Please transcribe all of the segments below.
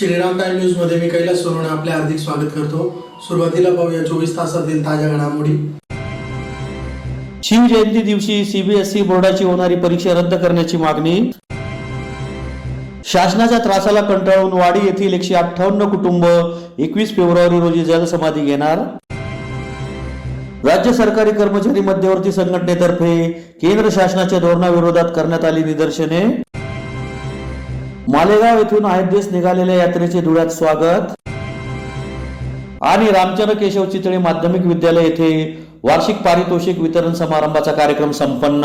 Shriram time news मध्ये मी कैलास सोनवणे आपले हार्दिक स्वागत करतो। सुरुवातीला पाहूया 24 तासातील ताज्या घडामोडी। शिवजयंती दिवशी सीबीएसई बोर्डाची होणारी परीक्षा रद्द करण्याची मागणी। शासनाच्या त्रासाला कंटाळून वाडी येथील 158 कुटुंब 21 फेब्रुवारी रोजी जलसमाधी घेणार। राज्य सरकारी कर्मचारी मध्यवर्ती संघटनेतर्फे केंद्र शासनाच्या धोरणाविरोधात करण्यात आली निदर्शने। मालेगाव येथून 8 दिवस निघालेल्या यात्रेचे धुळ्यात स्वागत। आणि रामचंद्र केशव चितळे माध्यमिक विद्यालय येथे वार्षिक पारितोषिक वितरण समारंभाचा कार्यक्रम संपन्न।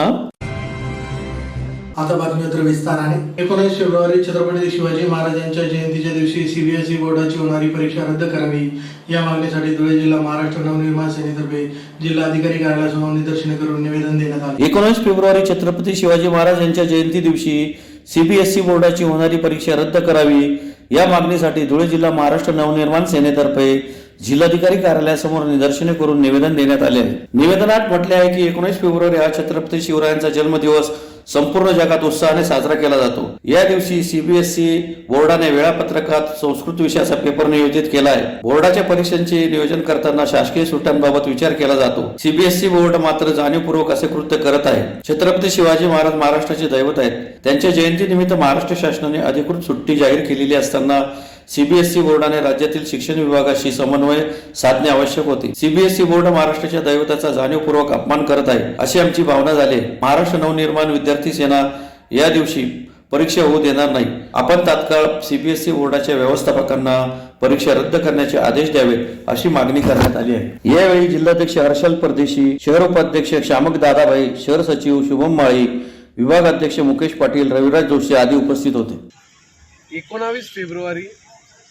आता बातमीपत्र विस्ताराने। 19 फेब्रुवारी छत्रपती शिवाजी महाराजांच्या जयंतीच्या दिवशी सीबीएसई बोर्डाची होणारी परीक्षा रद्द करावी या मागणीसाठी धुळे जिल्हा महाराष्ट्र नवनिर्माण सेनेतर्फे जिल्हाधिकारी कार्यालयासमोर निदर्शने करून निवेदन देण्यात आले। 19 फेब्रुवारी छत्रपती शिवाजी महाराजांच्या जयंती दिवशी सीबीएसई बोर्डाची होणारी परीक्षा रद्द करावी या मागणीसाठी धुळे जिल्हा महाराष्ट्र नवनिर्माण सेनेतर्फे जिल्हाधिकारी कार्यालयासमोर निदर्शने करून निवेदन देण्यात आले आहे। निवेदनात म्हटले आहे की 19 फेब्रुवारी हा छत्रपती शिवरायांचा जन्मदिवस संपूर्ण जगात उत्साहाने साजरा केला जातो। या दिवशी सीबीएसई बोर्डाने वेळापत्रकात संस्कृत विषयाचा पेपर नियोजित केला आहे। बोर्डाच्या परीक्षांचे नियोजन करताना शासकीय सुट्ट्यांबाबत विचार केला जातो। सीबीएसई बोर्ड मात्र जाणीवपूर्वक असे कृत्य करत आहे। छत्रपती शिवाजी महाराज महाराष्ट्राचे दैवत आहेत। त्यांच्या जयंतीनिमित्त महाराष्ट्र शासनाने अधिकृत सुट्टी जाहीर केलेली असताना सीबीएसई बोर्डाने राज्यातील शिक्षण विभागाशी समन्वय साधणे आवश्यक होते। सीबीएसई बोर्ड महाराष्ट्राच्या दैवताचा जाणीवपूर्वक अपमान करत आहे अशी आमची भावना झाली। महाराष्ट्र नवनिर्माण विद्यार्थी सेना या दिवशी परीक्षा होऊ देणार नाही। आपण तात्काळ सीबीएसई बोर्डाच्या व्यवस्थापकांना परीक्षा रद्द करण्याचे आदेश द्यावेत अशी मागणी करण्यात आली आहे। यावेळी जिल्हाध्यक्ष हर्षल परदेशी, शहर उपाध्यक्ष श्यामक दादाभाई, शहर सचिव शुभम माळी, विभागाध्यक्ष मुकेश पाटील, रविराज जोशी आदी उपस्थित होते। 19 फेब्रुवारी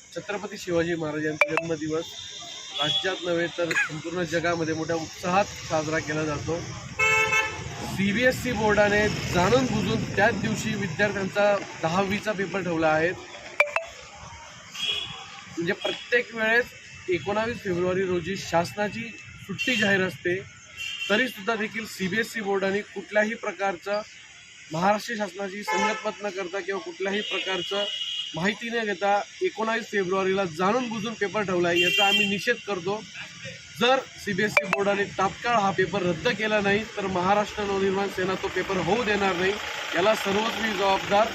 छत्रपती शिवाजी महाराजांचा जन्मदिवस राज्यात नव्हे तर संपूर्ण जगामध्ये मोठ्या उत्साहात साजरा केला जातो। सीबीएसई बोर्डाने जाणून बुजून त्याच दिवशी विद्यार्थ्यांचा 10वीचा पेपर ठेवला आहे। म्हणजे प्रत्येक वेळेस 19 फेब्रुवारी रोजी शासनाची सुट्टी जाहीर असते, तरी सुद्धा देखील सीबीएसई बोर्डाने कुठल्याही प्रकारचं महाराष्ट्र शासनाची संगतमत न करता किंवा कुठल्याही प्रकारचं माहिती न घेता 19 फेब्रुवारीला जाणून बुजून पेपर ठेवला आहे, याचा आम्ही निषेध करतो। जर सीबीएसई बोर्डाने तात्काळ हा पेपर रद्द केला नाही तर महाराष्ट्र नवनिर्माण सेना तो पेपर होऊ देणार नाही। याला सर्वस्वी जबाबदार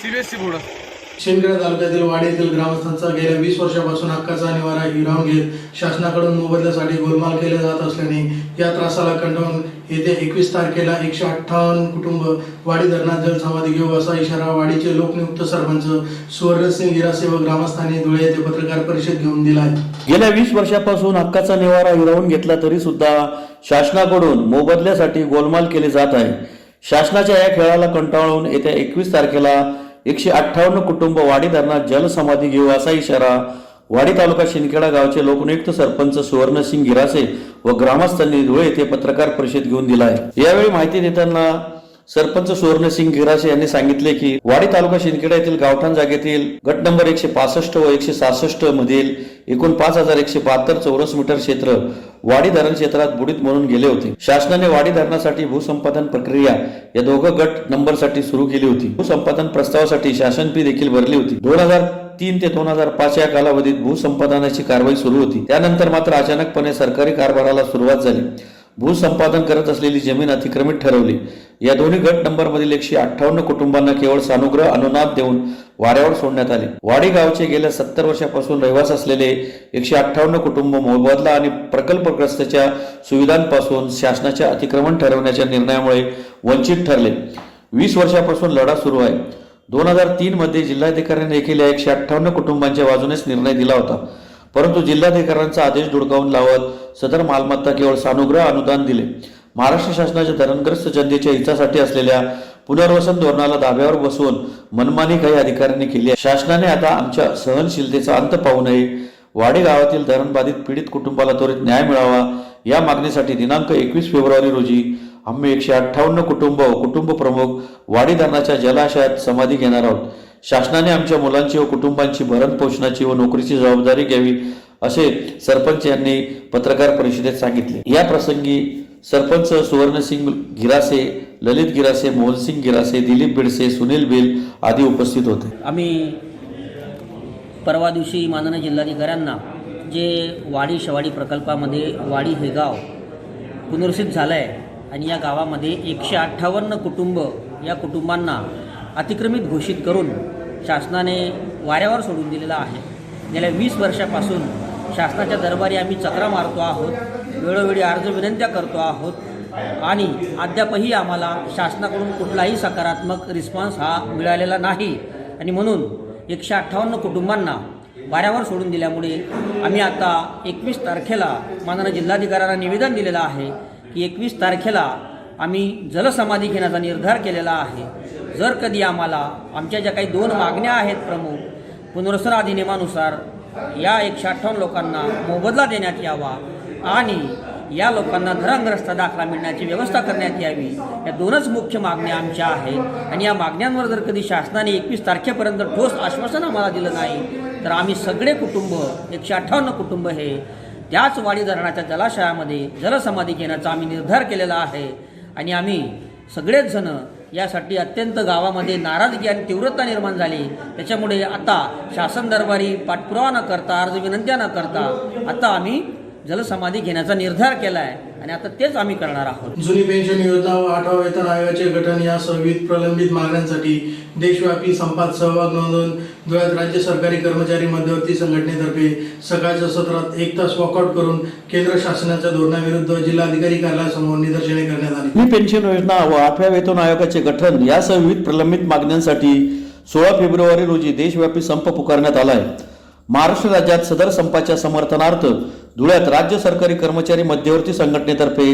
सीबीएसई बोर्ड असतो। शिंदखेडा तालुक्यातील वाडी येथील ग्रामस्थांचा गेल्या 20 वर्षापासून हक्काचा निवारा हिरावून घेत शासनाकडून मोबदल्यासाठी गोलमाल केले जात असल्याने या त्रासाला कंटाळून येत्या 21 तारखेला 158 कुटुंब वाडी धरणात जलसमाधी घेऊ असा इशारा वाडीचे लोकनियुक्त सरपंच सुवर्णसिंग गिरासे व ग्रामस्थांनी धुळे येथे पत्रकार परिषद घेऊन दिला आहे। गेल्या 20 वर्षापासून हक्काचा निवारा हिरावून घेतला तरी सुद्धा शासनाकडून मोबदल्यासाठी गोलमाल केले जात आहे। शासनाच्या या खेळाला कंटाळून येत्या 21 तारखेला 158 कुटुंब वाडी धरणात जलसमाधी घेऊ असा इशारा वाडी तालुका शिंदखेडा गावचे लोकनियुक्त सरपंच सुवर्णसिंग गिरासे व ग्रामस्थांनी धुळे येथे पत्रकार परिषद घेऊन दिला आहे। यावेळी माहिती देताना सरपंच सुवर्णसिंग गिरासे यांनी सांगितले की वाडी तालुका शिंदखेडा येथील गावठाण जागेतील गट नंबर 165 व 166 मधील एकूण 5172 चौरस मीटर क्षेत्र वाडी धरण क्षेत्रात बुडीत म्हणून गेले होते। शासनाने वाडी धरणासाठी भूसंपादन प्रक्रिया या दोघं गट नंबरसाठी सुरू केली होती। भूसंपादन प्रस्तावासाठी शासन फी देखील भरली होती। 2003 ते 2005 या कालावधीत भूसंपादनाची कारवाई सुरू होती। त्यानंतर मात्र अचानकपणे सरकारी कारभाराला सुरुवात झाली। भूसंपादन करत असलेली जमीन अतिक्रमित ठरवली। या दोन्ही गट नंबर मधील 158 कुटुंबांना केवळ सानुग्रह अनुदान देऊन वाऱ्यावर सोडण्यात आले। वाडी गावचे गेल्या 70 वर्षापासून रहिवास असलेले 158 कुटुंब मोबदला आणि प्रकल्पग्रस्तांच्या सुविधांपासून शासनाच्या अतिक्रमण ठरवण्याच्या निर्णयामुळे वंचित ठरले। 20 वर्षापासून लढा सुरू आहे। 2003 मध्ये जिल्हाधिकाऱ्यांनी देखील या 158 कुटुंबांच्या बाजूनेच निर्णय दिला होता, परंतु जिल्हाधिकाऱ्यांचा आदेश धुडकावून लावत सदर मालमत्ता केवळ सानुग्रह अनुदान दिले। महाराष्ट्र शासनाच्या धरणग्रस्त जनतेच्या हितासाठी असलेल्या पुनर्वसन धोरणाला धाब्यावर बसवून मनमानी काही अधिकाऱ्यांनी केली आहे। शासनाने आता आमच्या सहनशीलतेचा अंत पाहू नये। वाडी गावातील धरणबाधित पीडित कुटुंबाला त्वरित न्याय मिळावा या मागणीसाठी दिनांक 21 फेब्रुवारी रोजी आम्ही 158 कुटुंब व कुटुंब प्रमुख वाडी धरणाच्या जलाशयात समाधी घेणार आहोत। शासनाने आमच्या मुलांची व कुटुंबांची भरण पोषणाची व नोकरीची जबाबदारी घ्यावी असे सरपंच यांनी पत्रकार परिषदेत सांगितले। या प्रसंगी सरपंच सुवर्णसिंग गिरासे, ललित गिरासे, मोहनसिंग गिरासे, दिलीप बिडसे, सुनील बिल आदी उपस्थित होते। आम्ही परवा दिवशी माननीय जिल्हाधिकाऱ्यांना जे वाडी शवाडी प्रकल्पामध्ये वाडी हे गाव पुनर्वसित झालं आहे आणि या गावामध्ये 158 कुटुंब या कुटुंबांना अतिक्रमित घोषित करून शासनाने वाऱ्यावर सोडून दिलेलं आहे। गेल्या 20 वर्षापासून शासनाच्या दरबारी आम्ही चक्रा मारतो आहोत, वेळोवेळी अर्ज विनंत्या करतो आहोत आणि अद्यापही आम्हाला शासनाकडून कुठलाही सकारात्मक रिस्पॉन्स हा मिळालेला नाही आणि म्हणून 158 कुटुंबांना वाऱ्यावर सोडून दिल्यामुळे आम्ही आता 21 तारखेला माननीय जिल्हाधिकाऱ्यांना निवेदन दिलेलं आहे की 21 तारखेला आम्ही जलसमाधी घेण्याचा निर्धार केलेला आहे। जर कधी आम्हाला आमच्या ज्या काही 2 मागण्या आहेत प्रमुख, पुनर्वसन अधिनियमानुसार या 158 लोकांना मोबदला देण्यात यावा आणि या लोकांना घरग्रस्त दाखला मिळण्याची व्यवस्था करण्यात यावी, या 2च मुख्य मागण्या आमच्या आहेत। आणि या मागण्यांवर जर कधी शासनाने 21 तारखेपर्यंत ठोस आश्वासन आम्हाला दिलं नाही तर आम्ही सगळे कुटुंब 158 कुटुंब हे त्याच वाडी धरणाच्या जलाशयामध्ये जलसमाधी घेण्याचा आम्ही निर्धार केलेला आहे आणि आम्ही सगळेच जण यासाठी अत्यंत गावामध्ये नाराजगी आणि तीव्रता निर्माण झाली। त्याच्यामुळे आता शासन दरबारी पाठपुरावा न करता, अर्ज विनंत्या न करता आता आम्ही जलसमाधी घेण्याचा निर्धार केला आहे आणि आता तेच आम्ही करणार आहोत। जुनी पेन्शन योजना व 8वा वेतन आयोगाचे गठन यासह विविध प्रलंबित मागण्यांसाठी देशव्यापी संपात सहभाग नोंदवून धुळ्यात राज्य सरकारी कर्मचारी मध्यवर्ती संघटनेतर्फे सकाळच्या सत्रात 1 तास वॉकआउट करून केंद्र शासनाच्या धोरणाविरुद्ध जिल्हाधिकारी कार्यालयासमोर निदर्शने करण्यात आली। जुनी पेन्शन योजना व 8व्या वेतन आयोगाचे गठन यासह विविध प्रलंबित मागण्यांसाठी 16 फेब्रुवारी रोजी देशव्यापी संप पुकारण्यात आला आहे। महाराष्ट्र राज्यात सदर संपाच्या समर्थनार्थ धुळ्यात राज्य सरकारी कर्मचारी मध्यवर्ती संघटनेतर्फे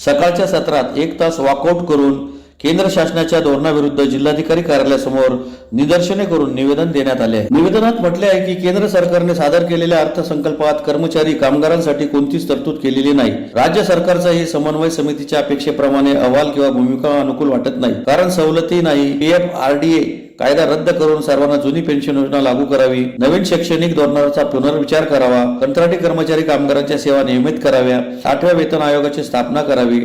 सकाळच्या सत्रात 1 तास वॉकआउट करून केंद्र शासनाच्या धोरणाविरुद्ध जिल्हाधिकारी कार्यालयासमोर निदर्शने करून निवेदन देण्यात आले आहे। निवेदनात म्हटले आहे की केंद्र सरकारने सादर केलेल्या अर्थसंकल्पात कर्मचारी कामगारांसाठी कोणतीच तरतूद केलेली नाही। राज्य सरकारचा ही समन्वय समितीच्या अपेक्षेप्रमाणे अहवाल किंवा भूमिका अनुकूल वाटत नाही, कारण सवलती नाही। PFRDA कायदा रद्द करून सर्वांना जुनी पेन्शन योजना लागू करावी, नवीन शैक्षणिक धोरणाचा पुनर्विचार करावा, कंत्राटी कर्मचारी कामगारांच्या सेवा नियमित कराव्या, 8व्या वेतन आयोगाची स्थापना करावी,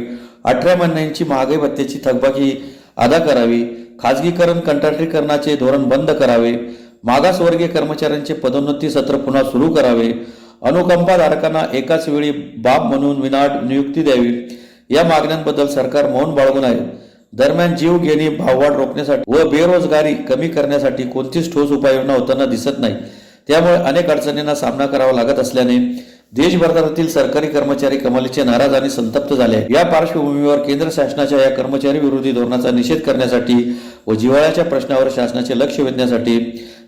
18 महिन्यांची महागाई भत्त्याची थकबाकी अदा करावी, खाजगीकरण कंत्राटीकरणाचे धोरण बंद करावे, मागासवर्गीय कर्मचाऱ्यांचे पदोन्नती सत्र पुन्हा सुरू करावे, अनुकंपाधारकांना एकाच वेळी बाब म्हणून विनाअट नियुक्ती द्यावी, या मागण्यांबद्दल सरकार मौन बाळगून आहे। दरम्यान जीवघेणी भाववाढ रोखण्यासाठी व बेरोजगारी कमी करण्यासाठी कोणतीच ठोस उपाययोजना होताना दिसत नाही। त्यामुळे अनेक अडचणींना सामना करावा लागत असल्याने देशभरातील सरकारी कर्मचारी कमालीचे नाराज आणि संतप्त झाले आहेत। या पार्श्वभूमीवर केंद्र शासनाच्या या कर्मचारी विरोधी धोरणाचा निषेध करण्यासाठी व जिव्हाळ्याच्या प्रश्नावर शासनाचे लक्ष वेधण्यासाठी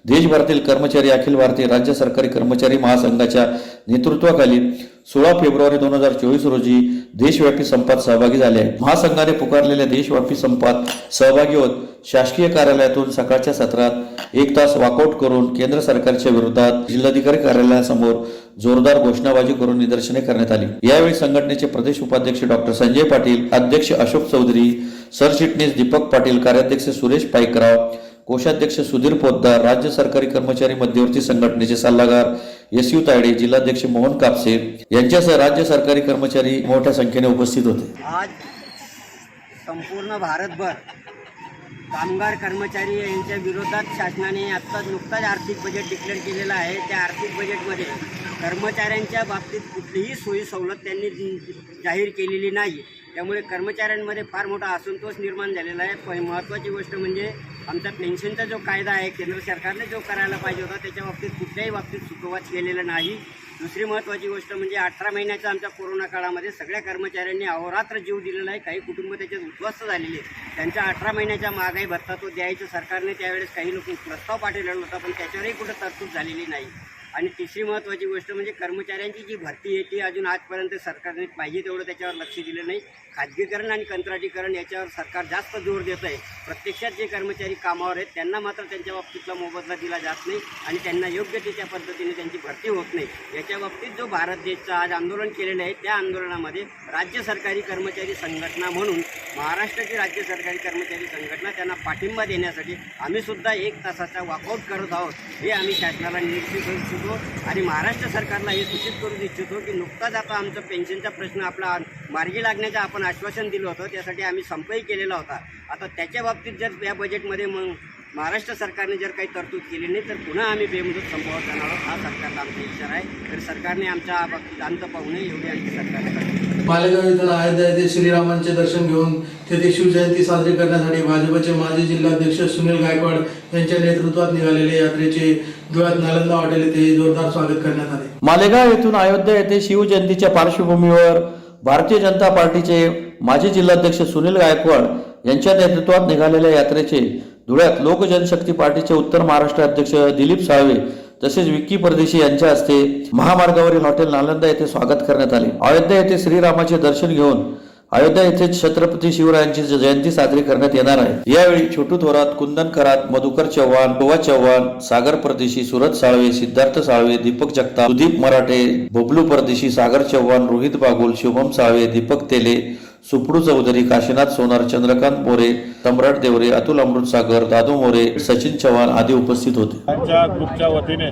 देशभरातील कर्मचारी अखिल भारतीय राज्य सरकारी कर्मचारी महासंघाच्या नेतृत्वाखाली 16 फेब्रुवारी 2024 रोजी देशव्यापी संपात सहभागी झाले आहेत। महासंघाने पुकारलेल्या देशव्यापी संपात सहभागी होत शासकीय कार्यालयातून सकाळच्या सत्रात 1 तास वॉकआउट करून केंद्र सरकारच्या विरोधात जिल्हाधिकारी कार्यालयासमोर जोरदार घोषणाबाजी करून निदर्शने करण्यात आली। यावेळी संघटनेचे प्रदेश उपाध्यक्ष डॉक्टर संजय पाटील, अध्यक्ष अशोक चौधरी, सरचिटणीस दीपक पाटील, कार्याध्यक्ष सुरेश पाईकराव, कोषाध्यक्ष सुधीर पोद्दार, राज्य सरकारी कर्मचारी मध्यवर्ती संघटनेचे सल्लागार SU तायडे, जिल्हाध्यक्ष मोहन कापसे यांच्यासह राज्य सरकारी कर्मचारी मोठ्या संख्येने उपस्थित होते। आज संपूर्ण भारतभर कामगार कर्मचारी यांच्या विरोधात शासनाने आत्ताच नुकताच आर्थिक बजेट डिक्लेअर केलेलं आहे। त्या आर्थिक बजेटमध्ये कर्मचाऱ्यांच्या बाबतीत कुठलीही सोयी सवलत त्यांनी जाहीर केलेली नाही। त्यामुळे कर्मचाऱ्यांमध्ये फार मोठा असंतोष निर्माण झालेला आहे। महत्त्वाची गोष्ट म्हणजे आमचा पेन्शनचा जो कायदा आहे केंद्र सरकारने जो करायला पाहिजे होता त्याच्या बाबतीत कुठल्याही बाबतीत सुतोवाच केलेलं नाही। दुसरी महत्त्वाची गोष्ट म्हणजे 18 महिन्याच्या आमच्या कोरोना काळामध्ये सगळ्या कर्मचाऱ्यांनी अहोरात्र जीव दिलेला आहे। काही कुटुंब त्याच्यात उद्ध्वस्त झालेले आहेत। त्यांच्या 18 महिन्याच्या महागाई भत्ता तो द्यायचं सरकारने त्यावेळेस काही लोक प्रस्ताव पाठवलेला होता, पण त्याच्यावरही कुठं तरतूद झालेली नाही। आणि तिसरी महत्त्वाची गोष्ट म्हणजे कर्मचाऱ्यांची जी भरती आहे ती अजून आजपर्यंत सरकारने पाहिजे तेवढं त्याच्यावर लक्ष दिलं नाही। खाजगीकरण आणि कंत्राटीकरण याच्यावर सरकार जास्त जोर देत आहे। प्रत्यक्षात जे कर्मचारी कामावर आहेत त्यांना मात्र त्यांच्या बाबतीतला मोबदला दिला जात नाही आणि त्यांना योग्य त्या पद्धतीने त्यांची भरती होत नाही। याच्या बाबतीत जो भारत देशचं आज आंदोलन केलेलं आहे त्या आंदोलनामध्ये राज्य सरकारी कर्मचारी संघटना म्हणून महाराष्ट्राची राज्य सरकारी कर्मचारी संघटना त्यांना पाठिंबा देण्यासाठी आम्ही सुद्धा 1 तासाचा वॉकआउट करत आहोत। हे आम्ही शासनाला निरीक्षित करू इच्छितो आणि महाराष्ट्र सरकारला हे सूचित करू इच्छितो की नुकताच आता आमचा पेन्शनचा प्रश्न आपला मार्गी लागण्याचं आपण आश्वासन दिलं होतं, त्यासाठी आम्ही संपही केलेला होता। आता त्याच्या बाबतीत जर या बजेटमध्ये मग महाराष्ट्र सरकारने जर काही तरतूद केली नाही तर पुन्हा आम्ही बेमुदत संपवत जाणार आहोत. हा सरकारला आमचा इशारा आहे. तर सरकारने आमच्या बाबतीत अंत पाहू नये एवढी आमची सरकारने करतो. मालेगाव इथून अयोध्या येथे श्रीरामांचे दर्शन घेऊन तेथे शिवजयंती साजरी करण्यासाठी भाजपचे माजी जिल्हाध्यक्ष सुनील गायकवाड यांच्या नेतृत्वात निघालेल्या यात्रेचे धुळ्यात नालंदा हॉटेल येथे जोरदार स्वागत करण्यात आले. मालेगाव येथून अयोध्या येथे शिवजयंतीच्या पार्श्वभूमीवर भारतीय जनता पार्टीचे माजी जिल्हाध्यक्ष सुनील गायकवाड यांच्या नेतृत्वात निघालेल्या यात्रेचे धुळ्यात लोक जनशक्ती पार्टीचे उत्तर महाराष्ट्र अध्यक्ष दिलीप साळवे तसेच विक्की परदेशी यांच्या हस्ते महामार्गावरील हॉटेल नालंदा येथे स्वागत करण्यात आले. अयोध्या येथे श्रीरामाचे दर्शन घेऊन अयोध्या येथे छत्रपती शिवरायांची जयंती साजरी करण्यात येणार आहे. यावेळी छोटू थोरात, कुंदन करात, मधुकर चव्हाण, शोभा चव्हाण, सागर परदेशी, सुरत साळवे, सिद्धार्थ साळवे, दीपक जगताप, सुदीप मराठे, बबलू परदेशी, सागर चव्हाण, रोहित बागुल, शुभम साळवे, दीपक तेले, सुपडू चौधरी, काशीनाथ सोनार, चंद्रकांत मोरे, सम्राट देवरे, अतुल अमृतसागर, दादू मोरे, सचिन चव्हाण आदी उपस्थित होते. आमच्या ग्रुपच्या वतीने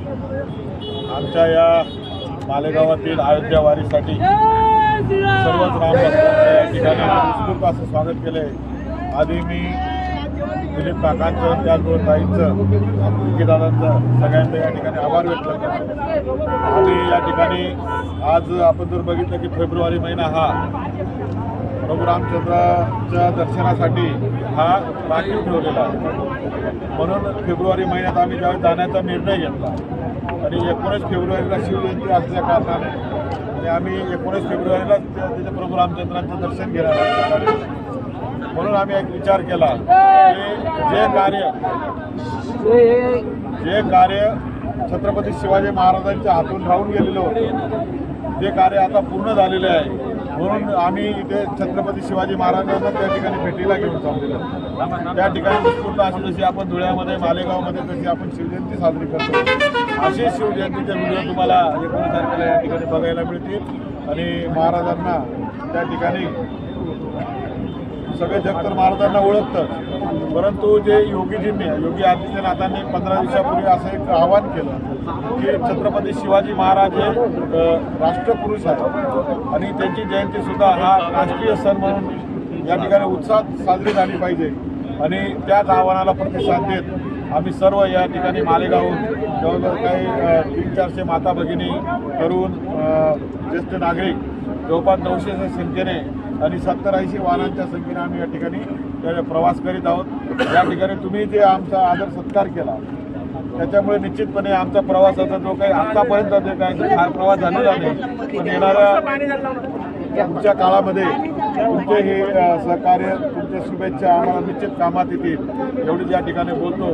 आमच्या या मालेगावातील अयोध्या वारीसाठी सर्वच रामभक्तांच्या या ठिकाणी उत्स्फूर्त असं स्वागत केलं आहे. आधी मी दिलीप काकांचं, त्याचबरोबर ताईंचं, विकीदादांचं सगळ्यांचं या ठिकाणी आभार व्यक्त करतो. आणि या ठिकाणी आज आपण जर बघितलं की फेब्रुवारी महिना हा प्रभू रामचंद्राच्या दर्शनासाठी हा राखीव ठेवलेला आहे. म्हणून फेब्रुवारी महिन्यात आम्ही ज्यावेळी जाण्याचा निर्णय घेतला आणि 19 फेब्रुवारीला शिवजयंती असल्या कारणाने आणि आम्ही 19 फेब्रुवारीला तिथे प्रभू रामचंद्रांचं दर्शन घेणार आहोत. म्हणून आम्ही एक विचार केला की जे कार्य छत्रपती शिवाजी महाराजांच्या हातून राहून गेलेलं होतं ते कार्य आता पूर्ण झालेले आहे. म्हणून आम्ही इथे छत्रपती शिवाजी महाराजांना त्या ठिकाणी भेटीला घेऊन चाललेलो. त्या ठिकाणी उत्स्फूर्त अशी जशी आपण धुळ्यामध्ये मालेगावमध्ये जशी आपण शिवजयंती साजरी करतो असे शिवजयंतीचे व्हिडिओ तुम्हाला 19 तारखेला या ठिकाणी बघायला मिळतील. आणि महाराजांना त्या ठिकाणी सगळे जग तर महाराजांना ओळखतं, परंतु जे योगी आदित्यनाथांनी 15 दिवसापूर्वी असं एक आवाहन केलं की छत्रपती शिवाजी महाराज हे राष्ट्रपुरुष आहेत आणि त्यांची जयंतीसुद्धा हा राष्ट्रीय सण म्हणून या ठिकाणी उत्साहात साजरी झाली पाहिजे. आणि त्याच आव्हानाला प्रतिसाद देत आम्ही सर्व या ठिकाणी मालेगावहून जवळजवळ काही 300-400 माता भगिनी, तरुण, ज्येष्ठ नागरिक जवळपास 900च्या संख्येने आणि 70-80 वाहनांच्या संख्येने आम्ही या ठिकाणी प्रवास करीत आहोत. या ठिकाणी तुम्ही जे आमचा आदर सत्कार केला त्याच्यामुळे निश्चितपणे आमचा प्रवासाचा जो काही आतापर्यंत जे काही हा प्रवास झालेला नाही, पण येणाऱ्या पुढच्या काळामध्ये तुमचे हे सहकार्य, तुमच्या शुभेच्छा आम्हाला निश्चित कामात येतील एवढीच या ठिकाणी बोलतो.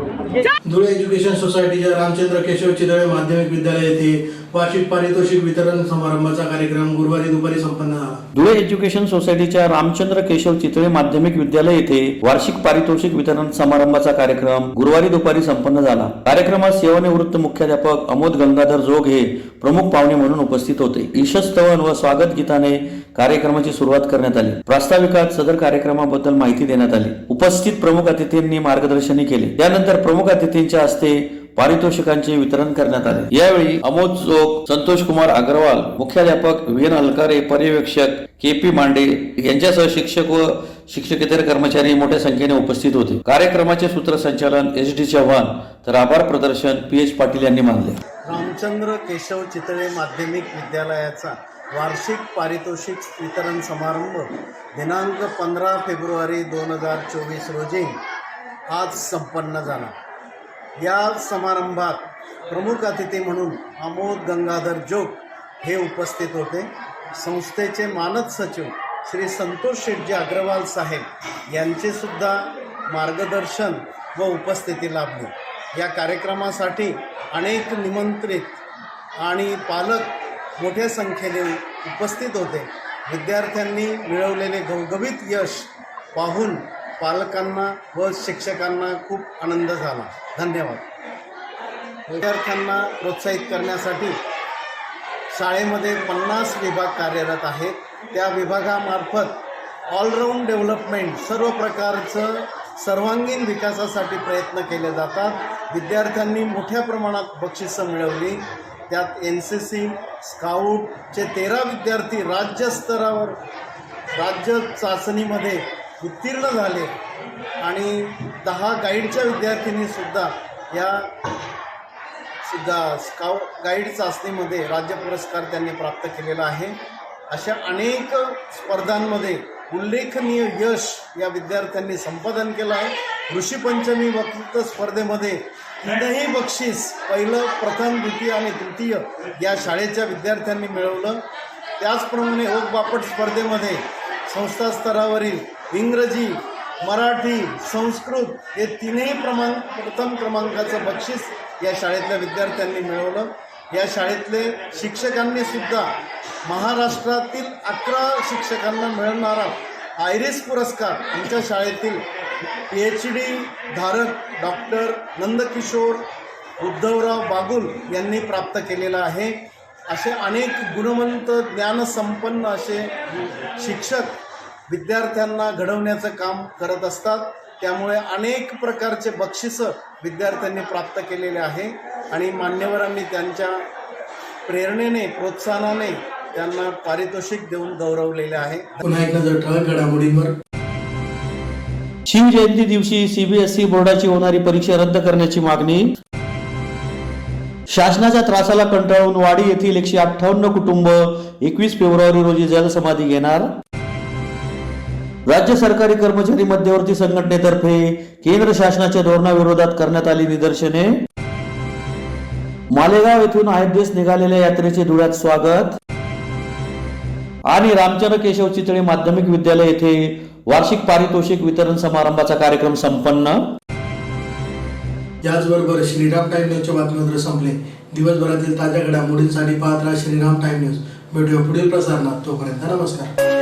धुळे एज्युकेशन सोसायटीच्या रामचंद्र केशव चितळे माध्यमिक विद्यालय येथे वार्षिक पारितोषिक वितरण समारंभाचा कार्यक्रम गुरुवारी दुपारी संपन्न झाला. धुळे एज्युकेशन सोसायटीच्या रामचंद्र केशव चितळे माध्यमिक विद्यालय येथे वार्षिक पारितोषिक वितरण समारंभाचा कार्यक्रम गुरुवारी दुपारी संपन्न झाला. कार्यक्रमात सेवानिवृत्त मुख्याध्यापक अमोद गंगाधर जोग हे प्रमुख पाहुणे म्हणून उपस्थित होते. ईशस्तवन व स्वागत गीताने कार्यक्रमाची सुरुवात करण्यात आली. प्रास्ताविकात सदर कार्यक्रमाबद्दल माहिती देण्यात आली. उपस्थित प्रमुख अतिथींनी मार्गदर्शन केले. त्यानंतर प्रमुख अतिथींच्या हस्ते पारितोषिकांचे वितरण करण्यात आले. यावेळी अमोद जोग, संतोष कुमार अग्रवाल, मुख्याध्यापक व्ही एन अलकारे, पर्यवेक्षक के.पी. मांडे यांच्यासह शिक्षक व शिक्षकेतर कर्मचारी मोठ्या संख्येने उपस्थित होते. कार्यक्रमाचे सूत्रसंचालन एस.डी. चव्हाण तर आभार प्रदर्शन पी.एच. पाटील यांनी मानले. रामचंद्र केशव चितळे माध्यमिक विद्यालयाचा वार्षिक पारितोषिक वितरण समारंभ दिनांक 15 फेब्रुवारी 2024 रोजी आज संपन्न झाला. या समारंभात प्रमुख अतिथी म्हणून अमोद गंगाधर जोग हे उपस्थित होते. संस्थेचे मानद सचिव श्री संतोष शेटजी अग्रवाल साहेब यांचे सुद्धा मार्गदर्शन व उपस्थिती लाभली. या कार्यक्रमासाठी अनेक निमंत्रित आणि पालक मोठ्या संख्येने उपस्थित होते. विद्यार्थ्यांनी मिळवलेले घवघवीत यश पाहून पालकांना व शिक्षकांना खूप आनंद झाला. धन्यवाद. विद्यार्थ्यांना प्रोत्साहित करण्यासाठी शाळेमध्ये 50 विभाग कार्यरत आहेत. त्या विभागामार्फत ऑलराऊंड डेव्हलपमेंट, सर्व प्रकारचं सर्वांगीण विकासासाठी प्रयत्न केले जातात. विद्यार्थ्यांनी मोठ्या प्रमाणात बक्षिसं मिळवली. त्यात NCC स्काउटचे 13 विद्यार्थी राज्य चाचणीमध्ये उत्तीर्ण झाले आणि 10 गाईडच्या विद्यार्थिनी सुद्धा या स्काउट गाईड चाचणीमध्ये राज्य पुरस्कार त्यांनी प्राप्त केलेला आहे. अशा अनेक स्पर्धांमध्ये उल्लेखनीय यश या विद्यार्थ्यांनी संपादन केलं आहे. ऋषीपंचमी वक्तृत्व स्पर्धेमध्ये 3ही बक्षीस पहिलं, प्रथम, द्वितीय आणि तृतीय या शाळेच्या विद्यार्थ्यांनी मिळवलं. त्याचप्रमाणे ओक बापट स्पर्धेमध्ये संस्था स्तरावरील इंग्रजी, मराठी, संस्कृत हे 3ही प्रथम क्रमांकाचं बक्षीस या शाळेतल्या विद्यार्थ्यांनी मिळवलं. या शाळेतले शिक्षकांनी सुद्धा महाराष्ट्रातील 11 शिक्षकांना मिळणारा आयरिस पुरस्कार आमच्या शाळेतील PhD धारक डॉक्टर नंदकिशोर उद्धवराव बागुल यांनी प्राप्त केलेला आहे. असे अनेक गुणवंत ज्ञानसंपन्न असे शिक्षक विद्यार्थ्यांना घडवण्याचं काम करत असतात. त्यामुळे अनेक प्रकारचे बक्षिसं विद्यार्थ्यांनी प्राप्त केलेले आहे आणि मान्यवरांनी त्यांच्या प्रेरणेने, प्रोत्साहनाने त्यांना पारितोषिक देऊन गौरवलेले आहे. पुन्हा एक नजर ठळक घडामोडींवर. शिवजयंती दिवशी CBSE बोर्डाची होणारी परीक्षा रद्द करण्याची मागणी. शासनाच्या त्रासाला कंटाळून वाडी येथील 158 कुटुंब 21 फेब्रुवारी रोजी जलसमाधी घेणार. राज्य सरकारी कर्मचारी मध्यवर्ती संघटनेतर्फे केंद्र शासनाच्या धोरणाविरोधात करण्यात आली निदर्शने. मालेगाव येथून अयोध्येस निघालेल्या यात्रेचे धुळ्यात स्वागत. आणि रामचंद्र केशव चितळे माध्यमिक विद्यालय येथे वार्षिक पारितोषिक वितरण समारंभाचा कार्यक्रम संपन्न. याचबरोबर श्रीराम टाइम न्यूजच्या बातमीपत्र संपले. दिवसभरातील ताज्या घडामोडींसाठी पाहत राहा श्रीराम टाइम न्यूज. भेटूया पुढील प्रसारणात. तोपर्यंत नमस्कार.